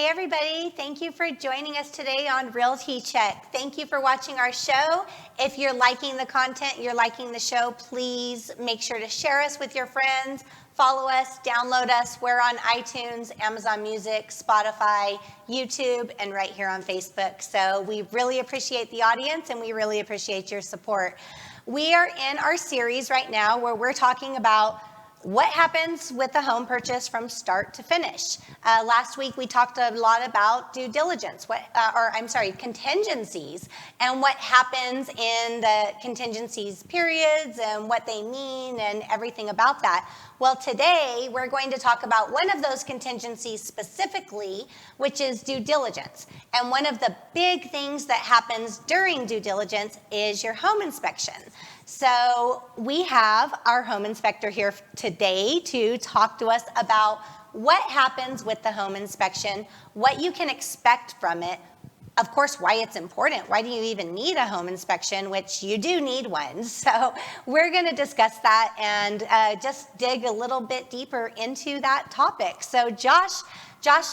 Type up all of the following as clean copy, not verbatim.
Hey everybody, thank you for joining us today on Realty Check. Thank you for watching our show. If you're liking the content, you're liking the show, please make sure to share us with your friends, follow us, download us. We're on iTunes, Amazon Music, Spotify, YouTube, and right here on Facebook. So we really appreciate the audience and we really appreciate your support. We are in our series right now where we're talking about what happens with a home purchase from start to finish. Last week we talked a lot about due diligence, contingencies, and what happens in the contingencies periods and what they mean and everything about that. Well, today we're going to talk about one of those contingencies specifically, which is due diligence. And one of the big things that happens during due diligence is your home inspection. So we have our home inspector here today to talk to us about what happens with the home inspection, what you can expect from it, of course, why it's important. Why do you even need a home inspection, which you do need one. So we're going to discuss that and just dig a little bit deeper into that topic. So Josh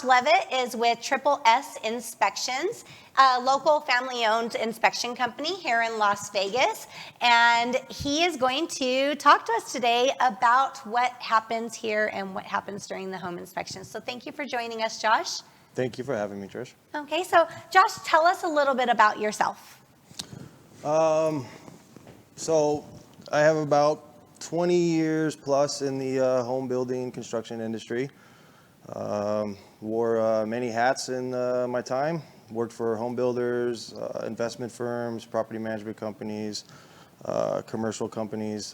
Leavitt is with Triple S Inspections, a local family-owned inspection company here in Las Vegas. And he is going to talk to us today about what happens here and what happens during the home inspection. So thank you for joining us, Josh. Thank you for having me, Trish. Okay, so Josh, tell us a little bit about yourself. So I have about 20 years plus in the home building construction industry. Wore many hats in my time. Worked for home builders, investment firms, property management companies, commercial companies.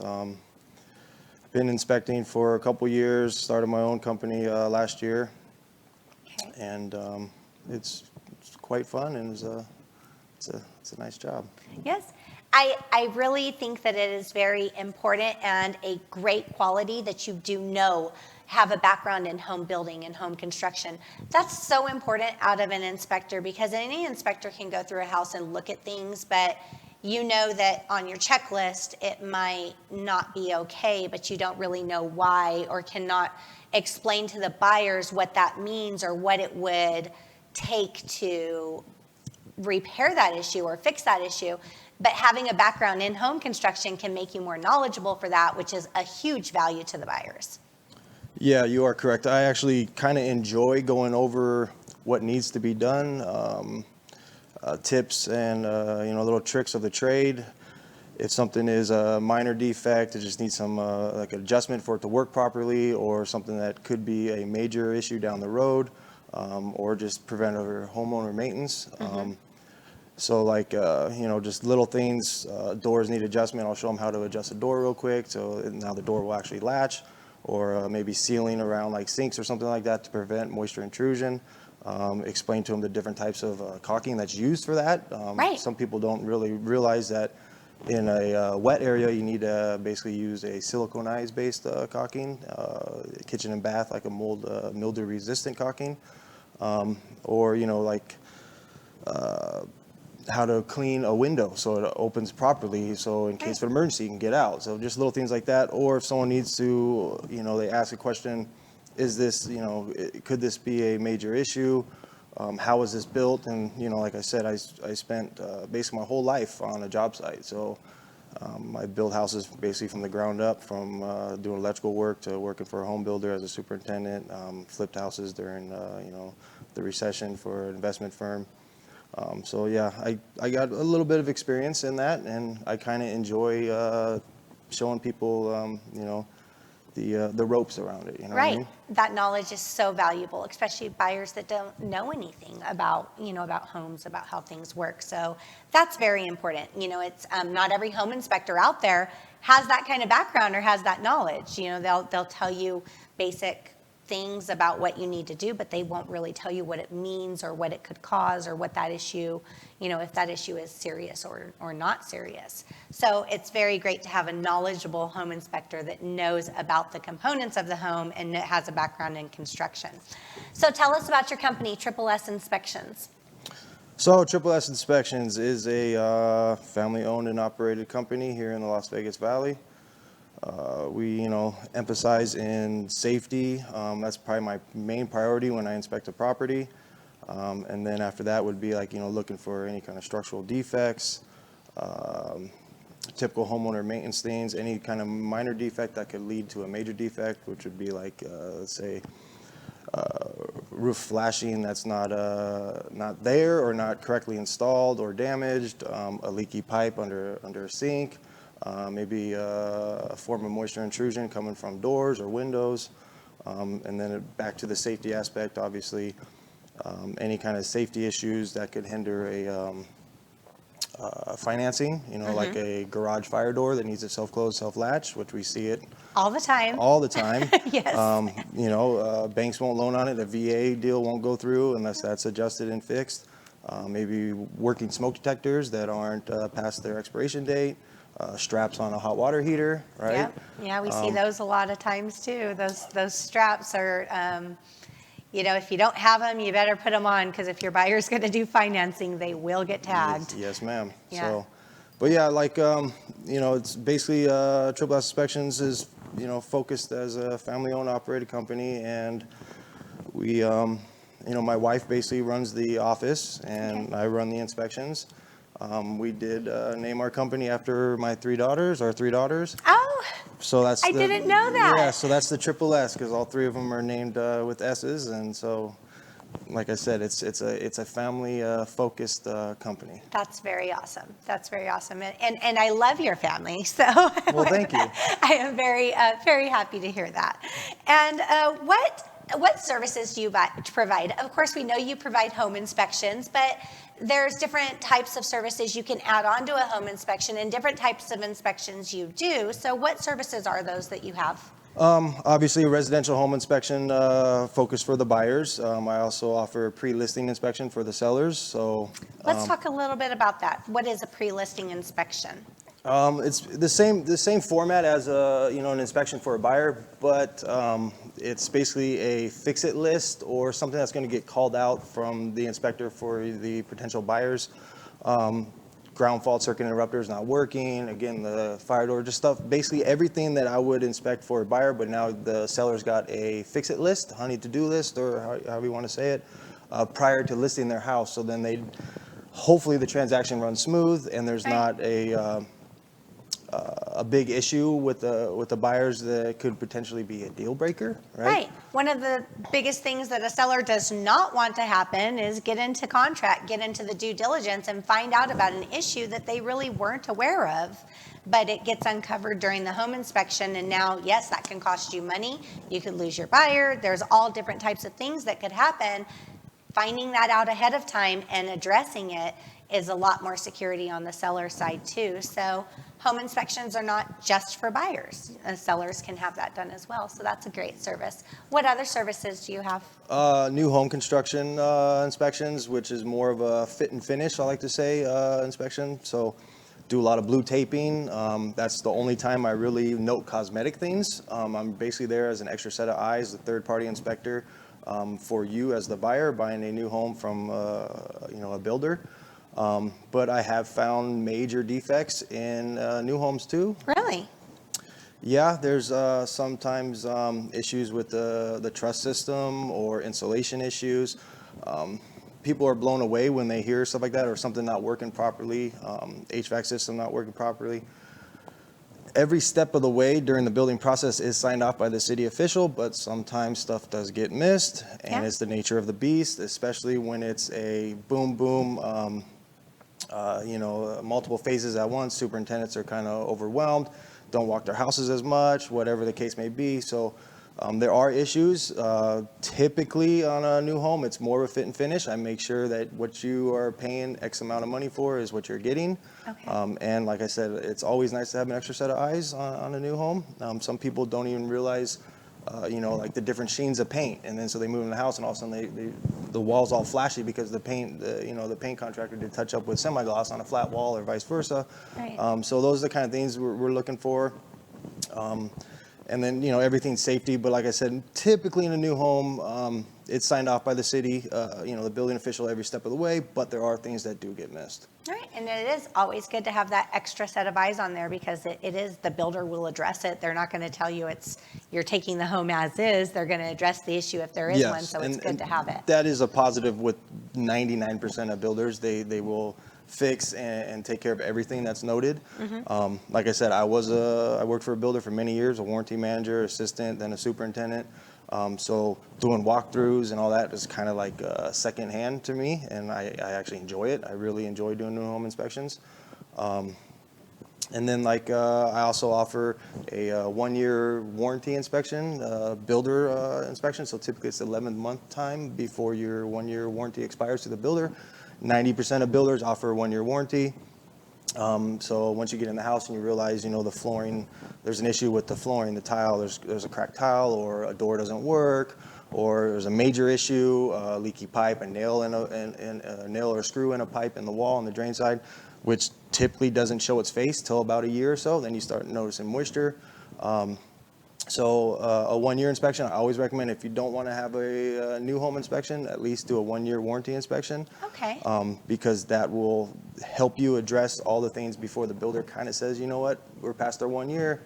Been inspecting for a couple years, started my own company last year. Okay. And it's quite fun, and it's a nice job. Yes, I really think that it is very important and a great quality that you do have a background in home building and home construction. That's so important out of an inspector, because any inspector can go through a house and look at things, but you know that on your checklist it might not be okay, but you don't really know why or cannot explain to the buyers what that means or what it would take to repair that issue or fix that issue. But having a background in home construction can make you more knowledgeable for that, which is a huge value to the buyers. Yeah, you are correct. I actually kind of enjoy going over what needs to be done, tips and little tricks of the trade. If something is a minor defect, it just needs some like an adjustment for it to work properly, or something that could be a major issue down the road, or just preventative homeowner maintenance. So like, just little things, doors need adjustment. I'll show them how to adjust a door real quick so now the door will actually latch, or maybe sealing around like sinks or something like that to prevent moisture intrusion. Explain to them the different types of caulking that's used for that. Right. Some people don't really realize that in a wet area, you need to basically use a siliconized-based caulking, kitchen and bath, like a mildew-resistant caulking, or how to clean a window so it opens properly, so in case of an emergency you can get out. So just little things like that. Or if someone needs to, they ask a question, is this, could this be a major issue? How was this built? And, like I said, I spent basically my whole life on a job site. So I built houses basically from the ground up, from doing electrical work to working for a home builder as a superintendent, flipped houses during, the recession for an investment firm. So yeah, I got a little bit of experience in that, and I kind of enjoy showing people, the ropes around it. You know Right. what I mean? That knowledge is so valuable, especially buyers that don't know anything about, about homes, about how things work. So that's very important. It's not every home inspector out there has that kind of background or has that knowledge. They'll tell you basic things about what you need to do, but they won't really tell you what it means or what it could cause or what that issue, if that issue is serious or not serious. So it's very great to have a knowledgeable home inspector that knows about the components of the home and has a background in construction. So tell us about your company, Triple S Inspections. So Triple S Inspections is a family-owned and operated company here in the Las Vegas Valley. We, emphasize in safety. That's probably my main priority when I inspect a property. And then after that would be like, looking for any kind of structural defects, typical homeowner maintenance things, any kind of minor defect that could lead to a major defect, which would be like, let's say, roof flashing that's not there or not correctly installed or damaged, a leaky pipe under a sink, maybe a form of moisture intrusion coming from doors or windows, and then back to the safety aspect, obviously, any kind of safety issues that could hinder a financing, like a garage fire door that needs a self-close, self-latch, which we see it All the time. all the time. Yes. Banks won't loan on it. A VA deal won't go through unless that's adjusted and fixed. Maybe working smoke detectors that aren't past their expiration date. Straps on a hot water heater, right? Yep. Yeah, we see those a lot of times too. Those straps are, if you don't have them, you better put them on, because if your buyer's going to do financing, they will get tagged. Yes, ma'am. Yeah. So, but yeah, like, it's basically Triple S Inspections is, focused as a family-owned operated company, and we, my wife basically runs the office, and I run the inspections. We did name our company after our three daughters. Oh, So that's I didn't know that. Yeah, so that's the Triple S, because all three of them are named with S's, and so, like I said, it's a family focused company. that's very awesome. That's very awesome. And I love your family. So Well, thank you. I am very, very happy to hear that. And what services do you provide? Of course, we know you provide home inspections, but there's different types of services you can add on to a home inspection and different types of inspections you do. So what services are those that you have? Obviously, a residential home inspection focused for the buyers. I also offer a pre-listing inspection for the sellers. So Let's talk a little bit about that. What is a pre-listing inspection? it's the same format as an inspection for a buyer, but it's basically a fix-it list or something that's going to get called out from the inspector for the potential buyers. Ground fault circuit interrupters not working, again, the fire door, just stuff, basically everything that I would inspect for a buyer, but now the seller's got a fix-it list, honey to-do list, or however you want to say it, prior to listing their house. So then hopefully the transaction runs smooth and there's not a big issue with the buyers that could potentially be a deal breaker, right? Right. One of the biggest things that a seller does not want to happen is get into contract, get into the due diligence, and find out about an issue that they really weren't aware of. But it gets uncovered during the home inspection, and now, yes, that can cost you money. You could lose your buyer. There's all different types of things that could happen. Finding that out ahead of time and addressing it is a lot more security on the seller side too. So home inspections are not just for buyers. Sellers can have that done as well. So that's a great service. What other services do you have? New home construction inspections, which is more of a fit and finish, I like to say, inspection. So do a lot of blue taping. That's the only time I really note cosmetic things. I'm basically there as an extra set of eyes, the third-party inspector, for you as the buyer buying a new home from a builder. But I have found major defects in new homes too. Really? Yeah, there's sometimes issues with the truss system or insulation issues. People are blown away when they hear stuff like that, or something not working properly, HVAC system not working properly. Every step of the way during the building process is signed off by the city official, but sometimes stuff does get missed, and it's the nature of the beast, especially when it's a boom, multiple phases at once. Superintendents are kind of overwhelmed, don't walk their houses as much, whatever the case may be. So there are issues. Typically on a new home, it's more of a fit and finish. I make sure that what you are paying X amount of money for is what you're getting. Okay. And like I said, it's always nice to have an extra set of eyes on a new home. Some people don't even realize like the different sheens of paint, and then so they move in the house, and all of a sudden the wall's all flashy because the paint contractor did touch up with semi-gloss on a flat wall, or vice versa. Right. So those are the kind of things we're looking for. And then, everything's safety, but like I said, typically in a new home, it's signed off by the city, the building official every step of the way, but there are things that do get missed. Right, and it is always good to have that extra set of eyes on there because it is, the builder will address it. They're not going to tell you you're taking the home as is. They're going to address the issue if there is one, so it's good to have it. That is a positive with 99% of builders. They will fix and take care of everything that's noted. Like I said, I worked for a builder for many years, a warranty manager, assistant, then a superintendent. So doing walkthroughs and all that is kind of like second hand to me, and I actually enjoy it. I really enjoy doing new home inspections. And then I also offer a 1-year warranty inspection, builder inspection. So typically it's the 11th month time before your 1-year warranty expires to the builder. 90% of builders offer a 1-year warranty. So once you get in the house and you realize, the flooring, there's an issue with the flooring, the tile, there's a cracked tile, or a door doesn't work, or there's a major issue, leaky pipe, a nail a nail or a screw in a pipe in the wall on the drain side, which typically doesn't show its face till about a year or so. Then you start noticing moisture. So a 1-year inspection, I always recommend if you don't want to have a new home inspection, at least do a 1-year warranty inspection. Okay. Because that will help you address all the things before the builder kind of says, you know what, we're past our 1 year.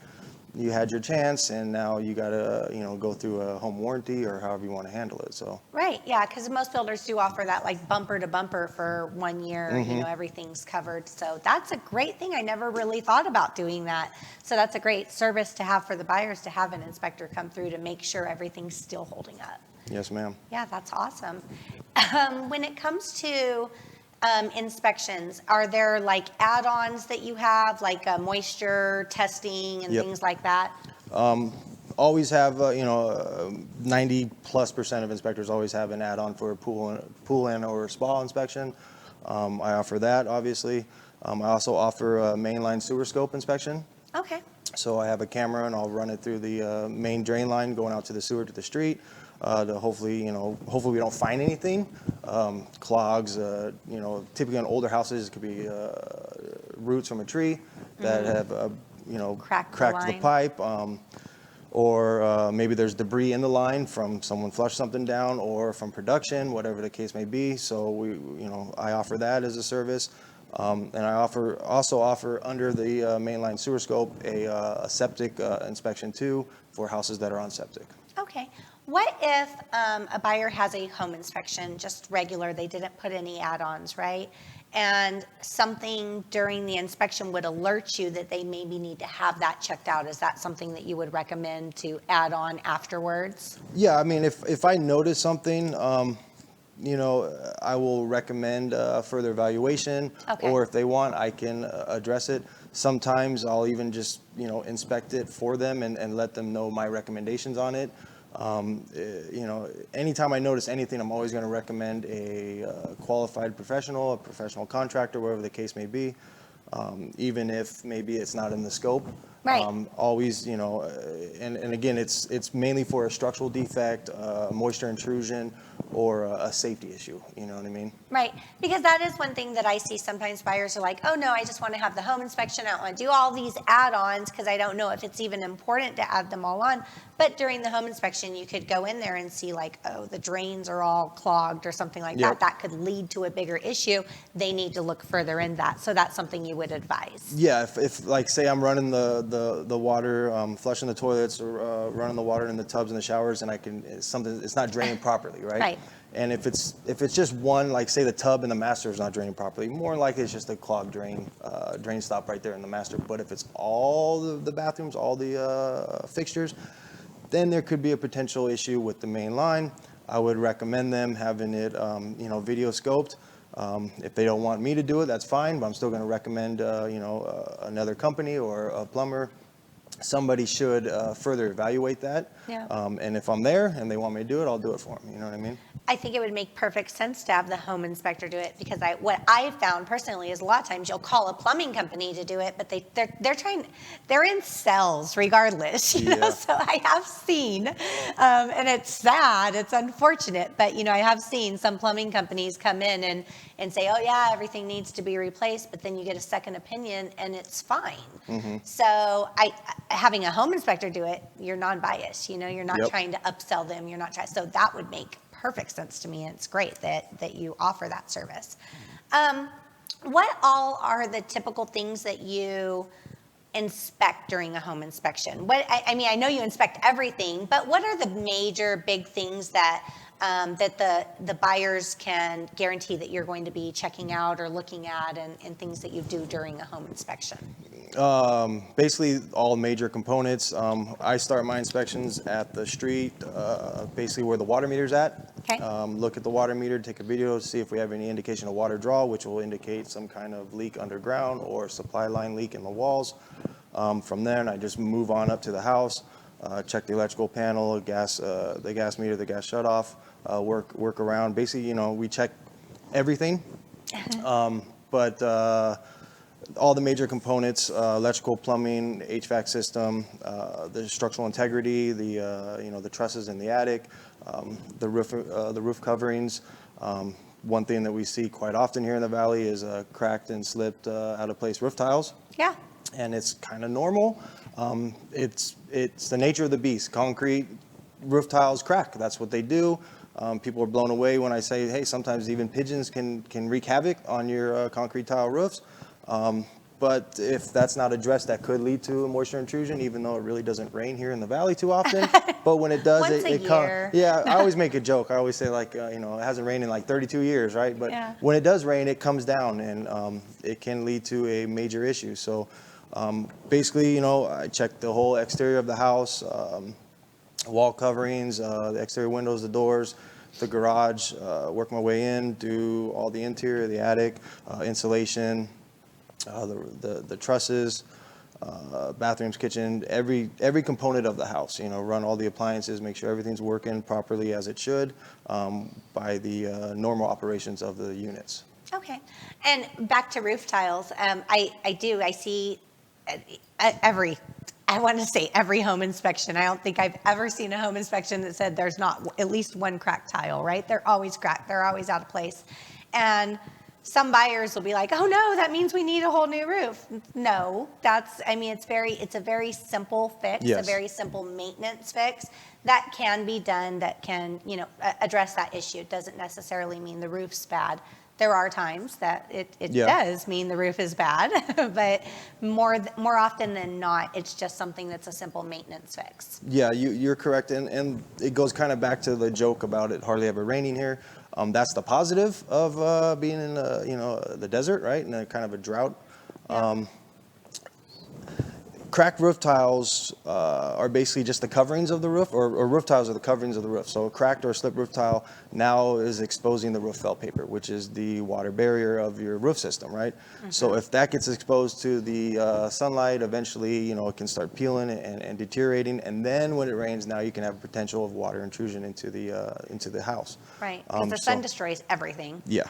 You had your chance, and now you got to, go through a home warranty or however you want to handle it. So. Right, yeah, because most builders do offer that bumper to bumper for 1 year, everything's covered. So that's a great thing. I never really thought about doing that. So that's a great service to have for the buyers, to have an inspector come through to make sure everything's still holding up. Yes, ma'am. Yeah, that's awesome. When it comes to inspections, are there add-ons that you have, moisture testing and things like that? Always have, 90+% of inspectors always have an add-on for a pool and or spa inspection. I offer that, obviously. I also offer a mainline sewer scope inspection. Okay. So I have a camera and I'll run it through the main drain line going out to the sewer to the street. To hopefully we don't find anything, clogs, typically on older houses, it could be roots from a tree that have, cracked the pipe, or maybe there's debris in the line from someone flushed something down or from production, whatever the case may be. So I offer that as a service. And I also offer under the mainline sewer scope a septic inspection too for houses that are on septic. Okay. What if a buyer has a home inspection, just regular, they didn't put any add-ons, right? And something during the inspection would alert you that they maybe need to have that checked out. Is that something that you would recommend to add on afterwards? Yeah, I mean, if I notice something, I will recommend further evaluation. Okay. Or if they want, I can address it. Sometimes I'll even just, inspect it for them and let them know my recommendations on it. Anytime I notice anything, I'm always going to recommend a qualified professional, a professional contractor, whatever the case may be, even if maybe it's not in the scope. Right. Always, and again, it's mainly for a structural defect, moisture intrusion, or a safety issue. You know what I mean? Right, because that is one thing that I see sometimes buyers are like, oh no, I just want to have the home inspection. I don't want to do all these add-ons because I don't know if it's even important to add them all on. But during the home inspection, you could go in there and see the drains are all clogged or something like that. That could lead to a bigger issue. They need to look further in that. So that's something you would advise. Yeah, if say I'm running the water, flushing the toilets, or running the water in the tubs and the showers, and it's not draining properly, right? Right. And if it's just one, say the tub in the master is not draining properly, more likely it's just a clogged drain stop right there in the master. But if it's all the bathrooms, all the fixtures, then there could be a potential issue with the main line. I would recommend them having it, video scoped. If they don't want me to do it, that's fine, but I'm still going to recommend, another company or a plumber. Somebody should further evaluate that. Yeah. And if I'm there and they want me to do it, I'll do it for them. You know what I mean? I think it would make perfect sense to have the home inspector do it, because what I've found personally is a lot of times you'll call a plumbing company to do it, but they're in cells regardless, you know. Yeah. So I have seen, and it's sad, it's unfortunate, but you know, I have seen some plumbing companies come in and say, oh yeah, everything needs to be replaced, but then you get a second opinion and it's fine. So having a home inspector do it, you're non-biased, you know, you're not Yep. trying to upsell them, you're not trying, so that would make perfect sense to me, and it's great that you offer that service. What all are the typical things that you inspect during a home inspection? I mean, I know you inspect everything, but what are the major big things that the buyers can guarantee that you're going to be checking out or looking at, and things that you do during a home inspection? Basically all major components. I start my inspections at the street, basically where the water meter's at. Okay. Look at the water meter, take a video to see if we have any indication of water draw, which will indicate some kind of leak underground or supply line leak in the walls. From there, I just move on up to the house, check the electrical panel, the gas meter, the gas shutoff, work around. Basically, you know, we check everything. But all the major components, electrical, plumbing, HVAC system, the structural integrity, the trusses in the attic, the roof coverings. One thing that we see quite often here in the valley is cracked and slipped, out of place roof tiles. Yeah. And it's kind of normal. It's the nature of the beast. Concrete roof tiles crack. That's what they do. People are blown away when I say, hey, sometimes even pigeons can wreak havoc on your concrete tile roofs. But if that's not addressed, that could lead to a moisture intrusion, even though it really doesn't rain here in the valley too often. But when it does, Once a it comes. year. Yeah, I always make a joke. I always say, like, it hasn't rained in like 32 years, right? But Yeah. when it does rain, it comes down, and it can lead to a major issue. So basically, I check the whole exterior of the house, wall coverings, the exterior windows, the doors, the garage, work my way in, do all the interior, the attic, insulation, the trusses, bathrooms, kitchen, every component of the house, run all the appliances, make sure everything's working properly as it should, by the normal operations of the units. Okay. And back to roof tiles, I see I want to say every home inspection. I don't think I've ever seen a home inspection that said there's not at least one cracked tile, right? They're always cracked. They're always out of place. And some buyers will be like, oh no, that means we need a whole new roof. No, it's a very simple fix, Yes. a very simple maintenance fix that can be done, that can, address that issue. It doesn't necessarily mean the roof's bad. There are times that it Yeah. does mean the roof is bad, but more often than not, it's just something that's a simple maintenance fix. Yeah, you're correct, and it goes kind of back to the joke about it hardly ever raining here. That's the positive of being in the desert, right, and kind of a drought. Yeah. Cracked roof tiles are basically just the coverings of the roof, or roof tiles are the coverings of the roof. So a cracked or slipped roof tile now is exposing the roof felt paper, which is the water barrier of your roof system, right? Mm-hmm. So if that gets exposed to the sunlight, eventually, it can start peeling and deteriorating. And then when it rains, now you can have potential of water intrusion into the house. Right, because the sun destroys everything. Yeah.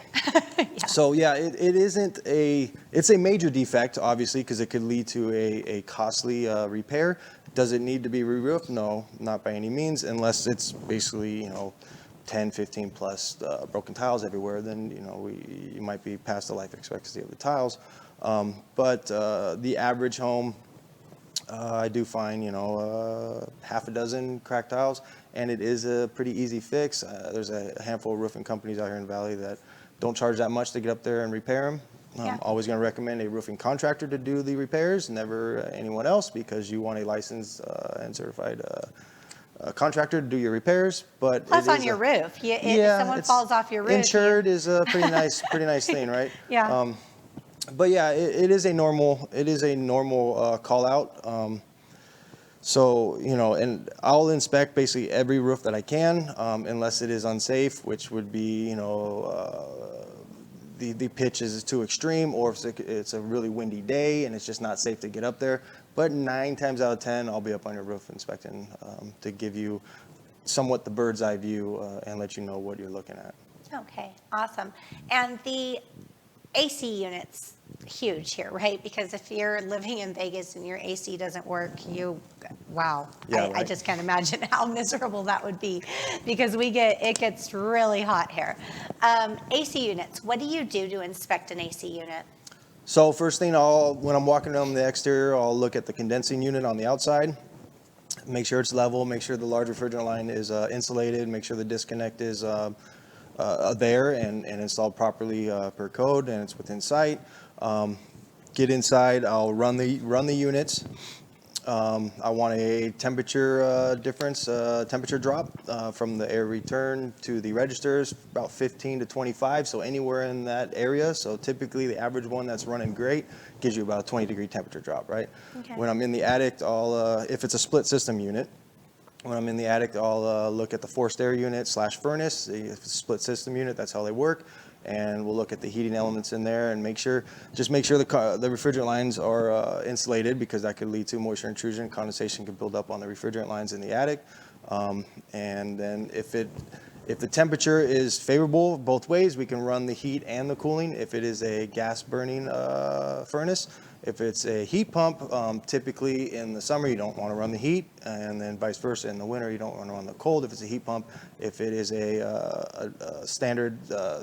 Yeah. So yeah, it's a major defect, obviously, because it could lead to a costly repair. Does it need to be re-roofed? No, not by any means, unless it's basically, 10, 15 plus broken tiles everywhere, then, you might be past the life expectancy of the tiles. But the average home, I do find, half a dozen cracked tiles, and it is a pretty easy fix. There's a handful of roofing companies out here in the Valley that don't charge that much to get up there and repair them. Yeah. I'm always going to recommend a roofing contractor to do the repairs, never anyone else, because you want a licensed and certified contractor to do your repairs. But Plus on your roof. If someone falls off your roof. Insured is a pretty nice thing, right? Yeah. But yeah, it is a normal call out. So, and I'll inspect basically every roof that I can, unless it is unsafe, which would be, the pitch is too extreme, or if it's a really windy day and it's just not safe to get up there. But 9 times out of 10, I'll be up on your roof inspecting to give you somewhat the bird's eye view and let you know what you're looking at. Okay, awesome. And the AC units, huge here, right? Because if you're living in Vegas and your AC doesn't work, wow. Yeah, I right. just can't imagine how miserable that would be, because it gets really hot here. AC units, what do you do to inspect an AC unit? So first thing, when I'm walking around the exterior, I'll look at the condensing unit on the outside, make sure it's level, make sure the large refrigerant line is insulated, make sure the disconnect is there and installed properly per code, and it's within sight. Get inside, I'll run the units. I want a temperature difference, temperature drop from the air return to the registers, about 15 to 25, so anywhere in that area. So typically the average one that's running great gives you about a 20-degree temperature drop, right? Okay. When I'm in the attic, if it's a split system unit, when I'm in the attic, I'll look at the forced air unit / furnace. If it's a split system unit, that's how they work. And we'll look at the heating elements in there and make sure the refrigerant lines are insulated, because that could lead to moisture intrusion. Condensation can build up on the refrigerant lines in the attic. And then if the temperature is favorable both ways, we can run the heat and the cooling. If it is a gas burning furnace, if it's a heat pump, typically in the summer you don't want to run the heat, and then vice versa in the winter you don't want to run the cold if it's a heat pump. If it is a standard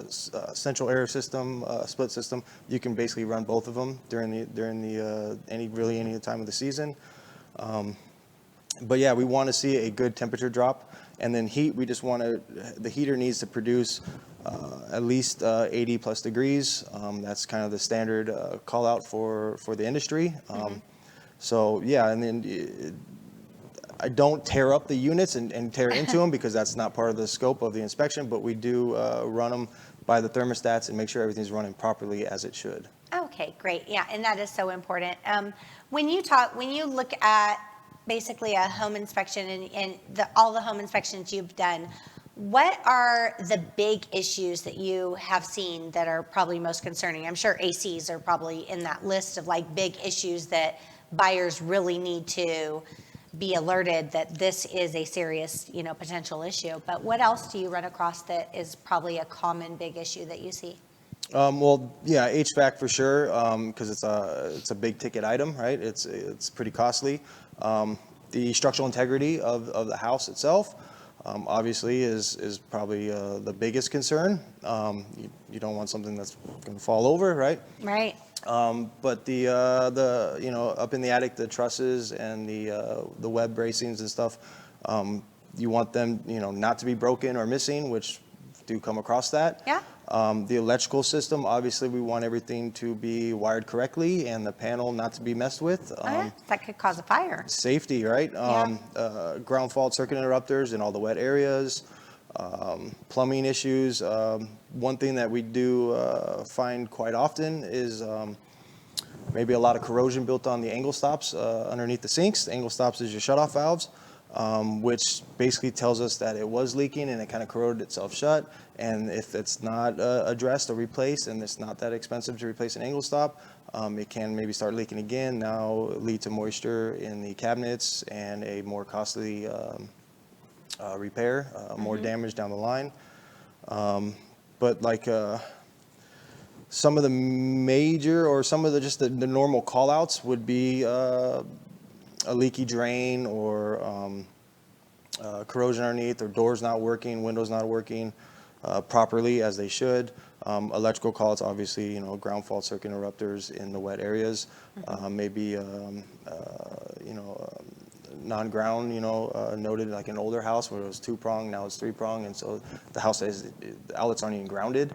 central air system, split system, you can basically run both of them during any time of the season. But yeah, we want to see a good temperature drop. And then heat, the heater needs to produce at least 80 plus degrees. That's kind of the standard call out for the industry. So yeah, and then I don't tear up the units and tear into them, because that's not part of the scope of the inspection, but we do run them by the thermostats and make sure everything's running properly as it should. Okay, great. Yeah, and that is so important. When you look at basically a home inspection and all the home inspections you've done, what are the big issues that you have seen that are probably most concerning? I'm sure ACs are probably in that list of like big issues that buyers really need to be alerted that this is a serious, potential issue. But what else do you run across that is probably a common big issue that you see? Well, yeah, HVAC for sure, because it's a big ticket item, right? It's pretty costly. The structural integrity of the house itself, obviously, is probably the biggest concern. You don't want something that's going to fall over, right? Right. But the up in the attic, the trusses and the web bracings and stuff, you want them not to be broken or missing, which do come across that. Yeah. The electrical system, obviously, we want everything to be wired correctly and the panel not to be messed with. That could cause a fire. Safety, right? Ground fault circuit interrupters in all the wet areas. Plumbing issues. One thing that we do find quite often is maybe a lot of corrosion built on the angle stops underneath the sinks. The angle stops is your shutoff valves, which basically tells us that it was leaking and it kind of corroded itself shut. And if it's not addressed or replaced, and it's not that expensive to replace an angle stop, it can maybe start leaking again, now lead to moisture in the cabinets and a more costly repair, more damage down the line. But like some of the major or some of the normal call outs would be a leaky drain or corrosion underneath, or doors not working, windows not working properly as they should. Electrical calls, obviously, ground fault circuit interrupters in the wet areas, maybe non-ground, noted like an older house where it was 2-prong, now it's 3-prong, and so the outlets aren't even grounded.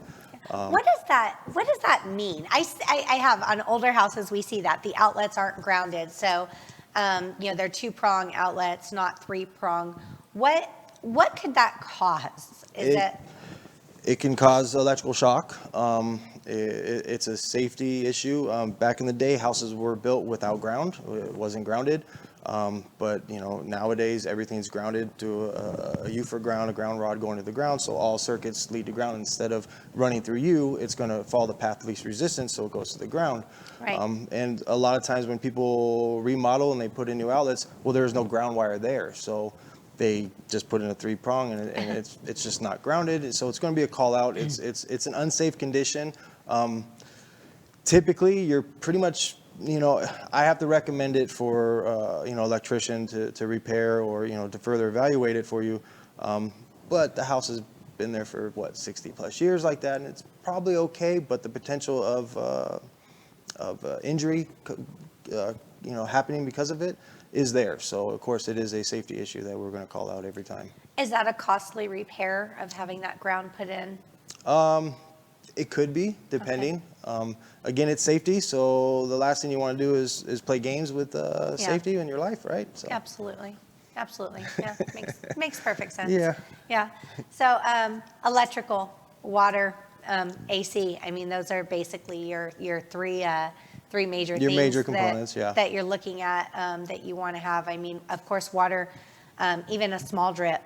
What does that mean? I have on older houses, we see that the outlets aren't grounded, so they're 2-prong outlets, not 3-prong. What could that cause? It can cause electrical shock. It's a safety issue. Back in the day, houses were built without ground. It wasn't grounded. But nowadays everything's grounded to a U for ground, a ground rod going to the ground. So all circuits lead to ground. Instead of running through U, it's going to follow the path of least resistance, so it goes to the ground. Right. And a lot of times when people remodel and they put in new outlets, well, there's no ground wire there. So they just put in a 3-prong and it's just not grounded. So it's going to be a call out. It's an unsafe condition. Typically, you're pretty much, I have to recommend it for, electrician to repair or, to further evaluate it for you. But the house has been there for 60 plus years like that, and it's probably okay, but the potential of injury, happening because of it is there. So of course it is a safety issue that we're going to call out every time. Is that a costly repair of having that ground put in? It could be, depending. Again, it's safety, so the last thing you want to do is play games with safety in your life, right? So. Absolutely. Yeah, makes perfect sense. Yeah. So electrical, water, AC. I mean, those are basically your three major things. Your major components, that you're looking at that you want to have. I mean, of course, water, even a small drip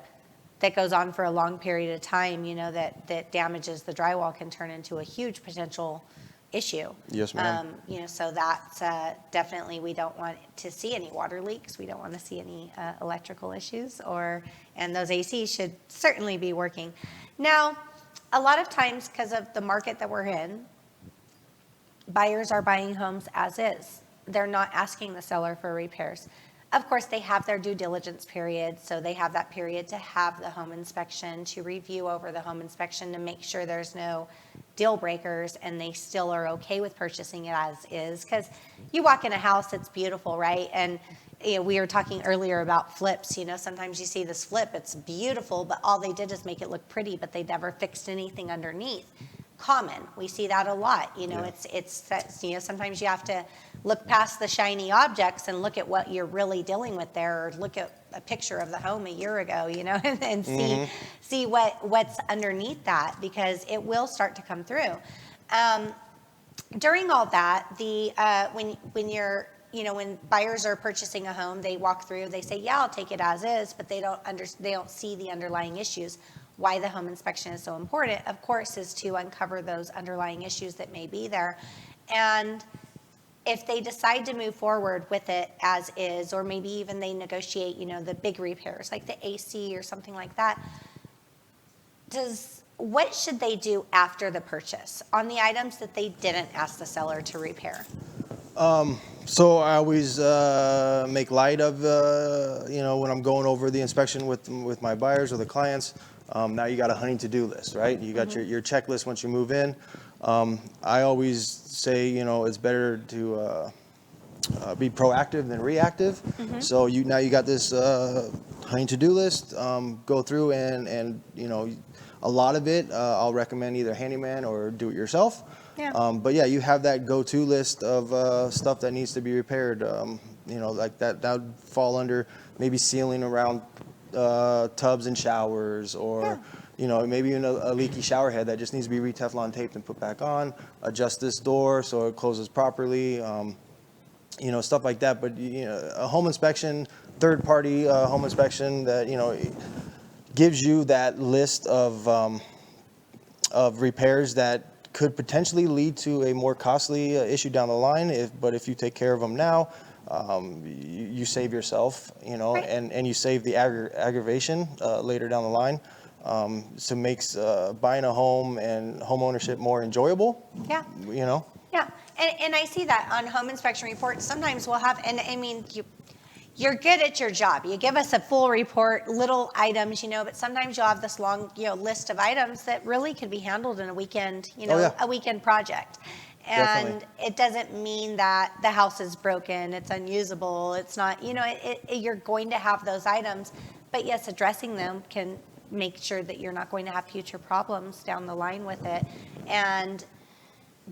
that goes on for a long period of time, that damages the drywall can turn into a huge potential issue. Yes, ma'am. So that's definitely, we don't want to see any water leaks. We don't want to see any electrical issues, and those AC should certainly be working. Now, a lot of times, because of the market that we're in, buyers are buying homes as is. They're not asking the seller for repairs. Of course, they have their due diligence period, so they have that period to have the home inspection, to review over the home inspection to make sure there's no deal breakers and they still are okay with purchasing it as is. Because you walk in a house, it's beautiful, right? And we were talking earlier about flips. Sometimes you see this flip, it's beautiful, but all they did is make it look pretty, but they never fixed anything underneath. Common. We see that a lot. It's sometimes you have to look past the shiny objects and look at what you're really dealing with there, or look at a picture of the home a year ago, and see what's underneath that, because it will start to come through. During all that, when buyers are purchasing a home, they walk through, they say, yeah, I'll take it as is, but they don't see the underlying issues. Why the home inspection is so important, of course, is to uncover those underlying issues that may be there. And if they decide to move forward with it as is, or maybe even they negotiate, the big repairs like the AC or something like that, what should they do after the purchase on the items that they didn't ask the seller to repair? So I always make light of, when I'm going over the inspection with my buyers or the clients. Now you got a hunting to-do list, right? You got your checklist once you move in. I always say, it's better to be proactive than reactive. So now you got this hunting to-do list. Go through and a lot of it I'll recommend either handyman or do it yourself. Yeah. But yeah, you have that go-to list of stuff that needs to be repaired. Like that would fall under maybe sealing around tubs and showers, or maybe even a leaky shower head that just needs to be re-Teflon taped and put back on. Adjust this door so it closes properly. Stuff like that. But a home inspection, third-party home inspection that gives you that list of repairs that could potentially lead to a more costly issue down the line. But if you take care of them now, you save yourself, Right. and you save the aggravation later down the line. So it makes buying a home and home ownership more enjoyable. Yeah. Yeah, and I see that on home inspection reports. Sometimes we'll have, and I mean, you're good at your job. You give us a full report, little items, but sometimes you'll have this long, list of items that really could be handled in a weekend, a weekend project. And Definitely. it doesn't mean that the house is broken, it's unusable, it's not, you're going to have those items. But yes, addressing them can make sure that you're not going to have future problems down the line with it. And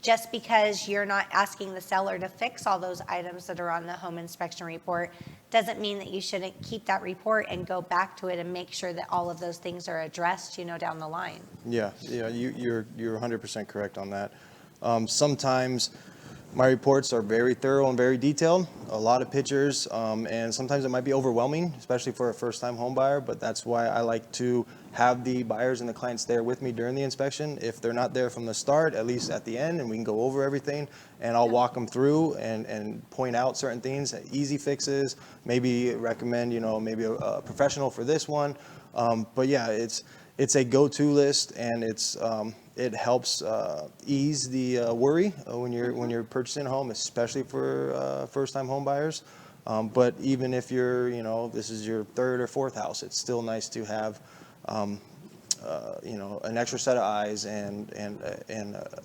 just because you're not asking the seller to fix all those items that are on the home inspection report doesn't mean that you shouldn't keep that report and go back to it and make sure that all of those things are addressed, down the line. Yeah, you're 100% correct on that. Sometimes My reports are very thorough and very detailed, a lot of pictures, and sometimes it might be overwhelming, especially for a first-time home buyer, but that's why I like to have the buyers and the clients there with me during the inspection. If they're not there from the start, at least at the end, and we can go over everything, and I'll walk them through and point out certain things, easy fixes, maybe recommend, maybe a professional for this one. But yeah, it's a go-to list, and it helps ease the worry when you're purchasing a home, especially for first-time home buyers. But even if you're, this is your third or fourth house, it's still nice to have, an extra set of eyes and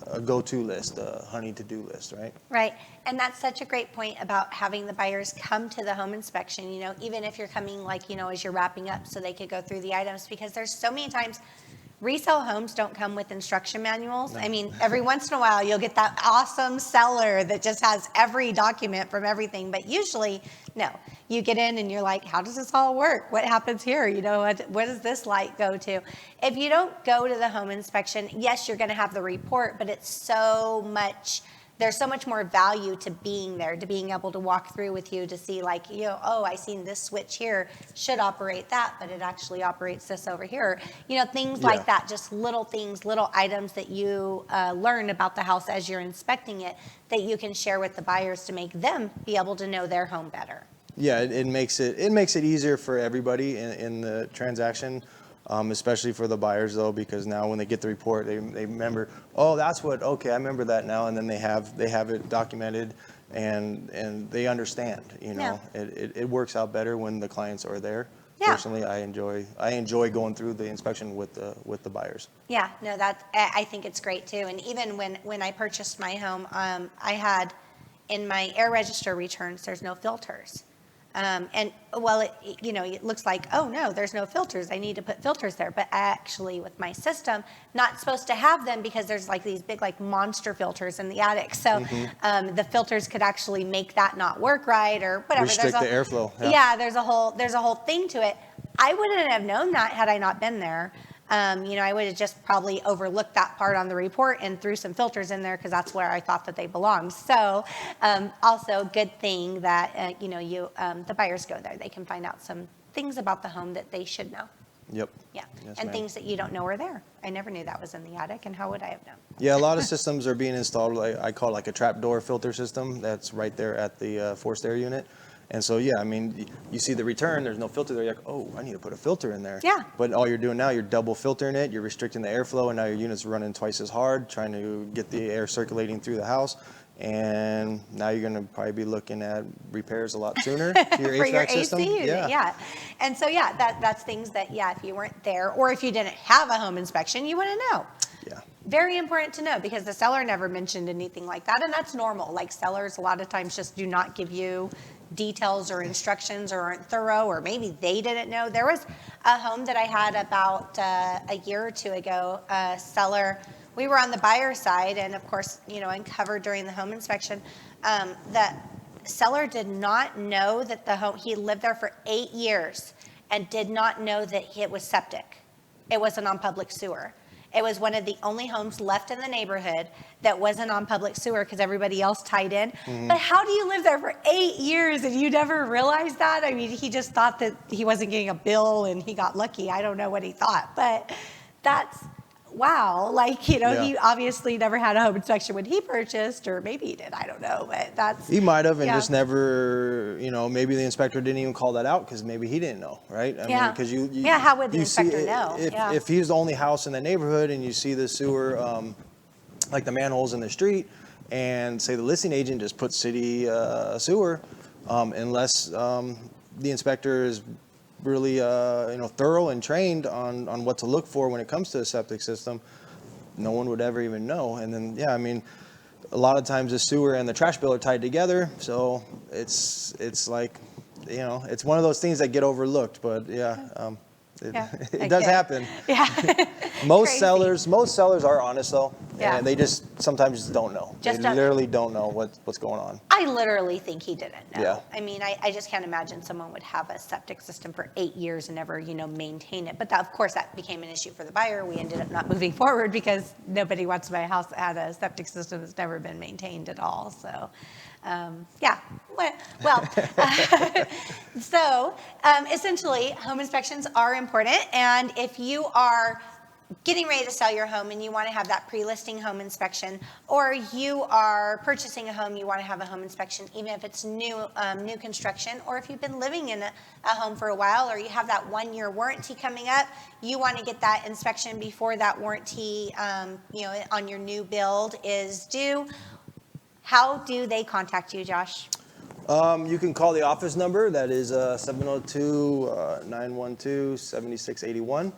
a go-to list, a honey to-do list, right? Right. And that's such a great point about having the buyers come to the home inspection, even if you're coming as you're wrapping up so they could go through the items, because there's so many times resale homes don't come with instruction manuals. No. I mean, every once in a while you'll get that awesome seller that just has every document from everything, but usually, no. You get in and you're like, how does this all work? What happens here? What does this light go to? If you don't go to the home inspection, yes, you're gonna have the report, but there's so much more value to being there, to being able to walk through with you to see I seen this switch here, should operate that, but it actually operates this over here. Things like that, just little things, little items that you learn about the house as you're inspecting it that you can share with the buyers to make them be able to know their home better. Yeah, it makes it easier for everybody in the transaction. Especially for the buyers though, because now when they get the report, they remember, okay, I remember that now, and then they have it documented, and they understand. It works out better when the clients are there. Yeah. Personally, I enjoy going through the inspection with the buyers. Yeah, no, I think it's great too. And even when I purchased my home, I had in my air register returns, there's no filters. It looks like, oh no, there's no filters. I need to put filters there. But actually with my system, not supposed to have them because there's these big monster filters in the attic. So the filters could actually make that not work right or whatever. Restrict the airflow. Yeah, there's a whole thing to it. I wouldn't have known that had I not been there. I would have just probably overlooked that part on the report and threw some filters in there because that's where I thought that they belonged. So also good thing that, the buyers go there. They can find out some things about the home that they should know. Yep. Yeah. Yes, and ma'am. Things that you don't know are there. I never knew that was in the attic, and how would I have known? Yeah, a lot of systems are being installed. I call it a trapdoor filter system that's right there at the forced air unit. And so, yeah, I mean, you see the return, there's no filter there. You're like, oh, I need to put a filter in there. Yeah. But all you're doing now, you're double filtering it. You're restricting the airflow, and now your unit's running twice as hard, trying to get the air circulating through the house. And now you're going to probably be looking at repairs a lot sooner to your For HVAC your system. AC unit, yeah. And so, yeah, that's things that, if you weren't there or if you didn't have a home inspection, you wouldn't know. Yeah. Very important to know because the seller never mentioned anything like that, and that's normal. Sellers a lot of times just do not give you details or instructions or aren't thorough, or maybe they didn't know. There was a home that I had about a year or two ago, a seller, we were on the buyer side and of course, uncovered during the home inspection, the seller did not know that the home, he lived there for 8 years and did not know that it was septic. It wasn't on public sewer. It was one of the only homes left in the neighborhood that wasn't on public sewer because everybody else tied in. Mm-hmm. But how do you live there for 8 years and you never realized that? I mean, he just thought that he wasn't getting a bill and he got lucky. I don't know what he thought, but that's, wow. He obviously never had a home inspection when he purchased, or maybe he did, I don't know, but that's. He might have, and just never, maybe the inspector didn't even call that out because maybe he didn't know, right? I mean, because how would the inspector know? If he's the only house in the neighborhood and you see the sewer, like the manholes in the street, and say the listing agent just puts city sewer, unless the inspector is really thorough and trained on what to look for when it comes to a septic system, no one would ever even know. And then a lot of times the sewer and the trash bill are tied together, so it's like it's one of those things that get overlooked, but it does happen. Yeah. Most sellers are honest though, Yeah. And they just sometimes don't know. Just they don't- literally don't know what's going on. I literally think he didn't know. Yeah. I mean, I just can't imagine someone would have a septic system for 8 years and never, maintain it. But that, of course, that became an issue for the buyer. We ended up not moving forward because nobody wants to buy a house that had a septic system that's never been maintained at all. So, yeah. Well, so essentially, home inspections are important. And if you are getting ready to sell your home and you want to have that pre-listing home inspection, or you are purchasing a home, you want to have a home inspection, even if it's new construction, or if you've been living in a home for a while, or you have that 1-year warranty coming up, you want to get that inspection before that warranty, on your new build is due. How do they contact you, Josh? You can call the office number. That is 702-912-7681.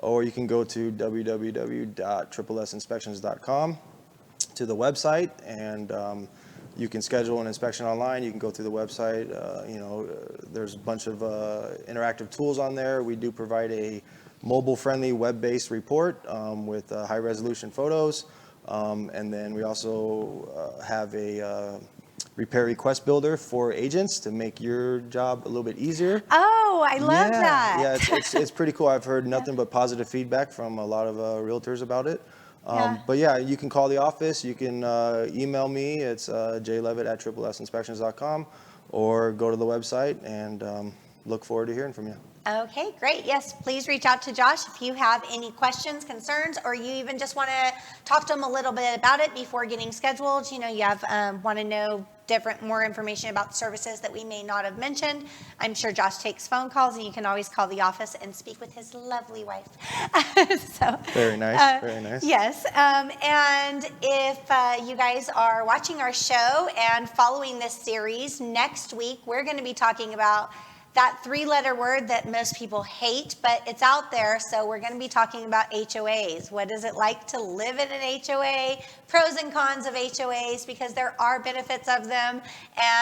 Or you can go to www.ssinspections.com to the website, and you can schedule an inspection online. You can go through the website. There's a bunch of interactive tools on there. We do provide a mobile-friendly, web-based report with high-resolution photos. And then we also have a repair request builder for agents to make your job a little bit easier. Oh, I love that. Yeah, it's pretty cool. I've heard nothing but positive feedback from a lot of realtors about it. But yeah, you can call the office. You can email me. It's jleavitt@ssinspections.com, or go to the website, and look forward to hearing from you. Okay, great. Yes, please reach out to Josh if you have any questions, concerns, or you even just want to talk to him a little bit about it before getting scheduled. You have want to know more information about services that we may not have mentioned. I'm sure Josh takes phone calls, and you can always call the office and speak with his lovely wife. Very nice, very nice. Yes, and if you guys are watching our show and following this series, next week we're going to be talking about that 3-letter word that most people hate, but it's out there. So we're going to be talking about HOAs. What is it like to live in an HOA? Pros and cons of HOAs, because there are benefits of them.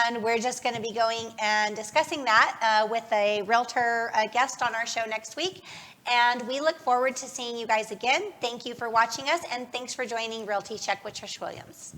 And we're just going to be going and discussing that with a realtor guest on our show next week. And we look forward to seeing you guys again. Thank you for watching us, and thanks for joining Realty Check with Trish Williams.